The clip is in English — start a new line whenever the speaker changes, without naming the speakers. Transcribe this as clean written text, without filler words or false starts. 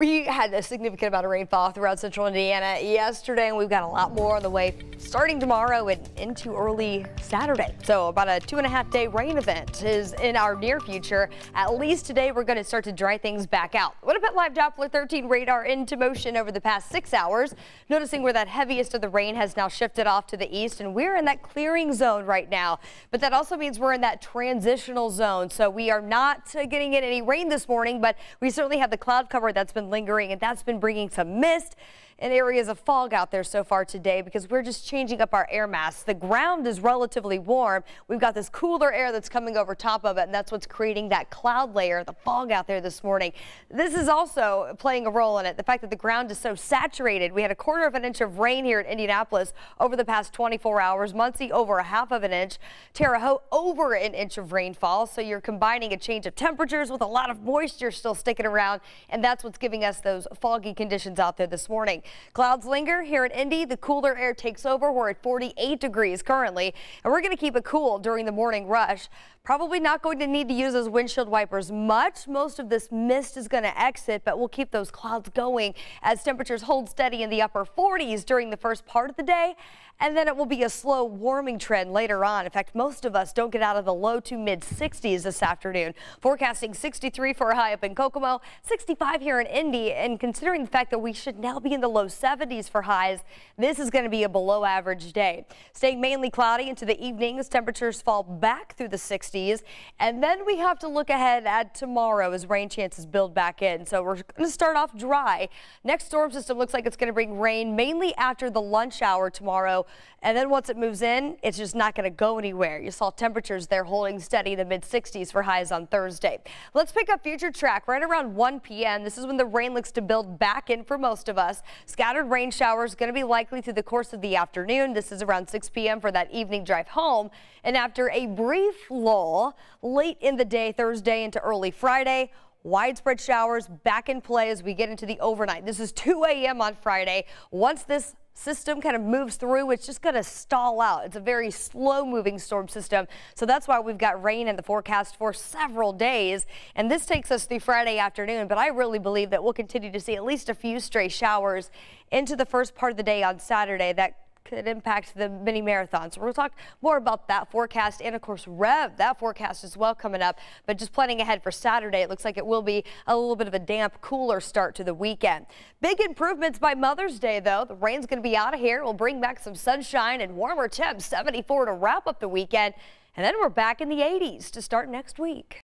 We had a significant amount of rainfall throughout central Indiana yesterday, and we've got a lot more on the way starting tomorrow and into early Saturday. So about a 2.5-day rain event is in our near future. At least today, we're going to start to dry things back out. What about live Doppler 13 radar into motion over the past 6 hours? Noticing where that heaviest of the rain has now shifted off to the east, and we're in that clearing zone right now. But that also means we're in that transitional zone. So we are not getting in any rain this morning, but we certainly have the cloud cover that's been lingering, and that's been bringing some mist and areas of fog out there so far today because we're just changing up our air mass. The ground is relatively warm. We've got this cooler air that's coming over top of it, and that's what's creating that cloud layer, the fog out there this morning. This is also playing a role in it. The fact that the ground is so saturated. We had 1/4 of an inch of rain here in Indianapolis over the past 24 hours. Muncie over 1/2 of an inch. Terre Haute over an inch of rainfall. So you're combining a change of temperatures with a lot of moisture still sticking around, and that's what's giving us those foggy conditions out there this morning. Clouds linger here in Indy. The cooler air takes over. We're at 48 degrees currently, and we're going to keep it cool during the morning rush. Probably not going to need to use those windshield wipers much. Most of this mist is going to exit, but we'll keep those clouds going as temperatures hold steady in the upper 40s during the first part of the day. And then it will be a slow warming trend later on. In fact, most of us don't get out of the low to mid 60s this afternoon. Forecasting 63 for a high up in Kokomo, 65 here in Indy. And considering the fact that we should now be in the low 70s for highs, this is going to be a below average day. Staying mainly cloudy into the evening as temperatures fall back through the 60s. And then we have to look ahead at tomorrow as rain chances build back in. So we're going to start off dry. Next storm system looks like it's going to bring rain mainly after the lunch hour tomorrow. And then once it moves in, it's just not going to go anywhere. You saw temperatures there holding steady in the mid 60s for highs on Thursday. Let's pick up future track right around 1 p.m. This is when the rain looks to build back in for most of us. Scattered rain showers going to be likely through the course of the afternoon. This is around 6 p.m. for that evening drive home. And after a brief lull late in the day Thursday into early Friday, widespread showers back in play as we get into the overnight. This is 2 a.m. on Friday. Once this system kind of moves through, it's just going to stall out. It's a very slow moving storm system. So that's why we've got rain in the forecast for several days. And this takes us through Friday afternoon. But I really believe that we'll continue to see at least a few stray showers into the first part of the day on Saturday that could impact the mini marathon. So we'll talk more about that forecast and of course that forecast as well coming up. But just planning ahead for Saturday, it looks like it will be a little bit of a damp, cooler start to the weekend. Big improvements by Mother's Day though. The rain's going to be out of here. We'll bring back some sunshine and warmer temps, 74 to wrap up the weekend. And then we're back in the 80s to start next week.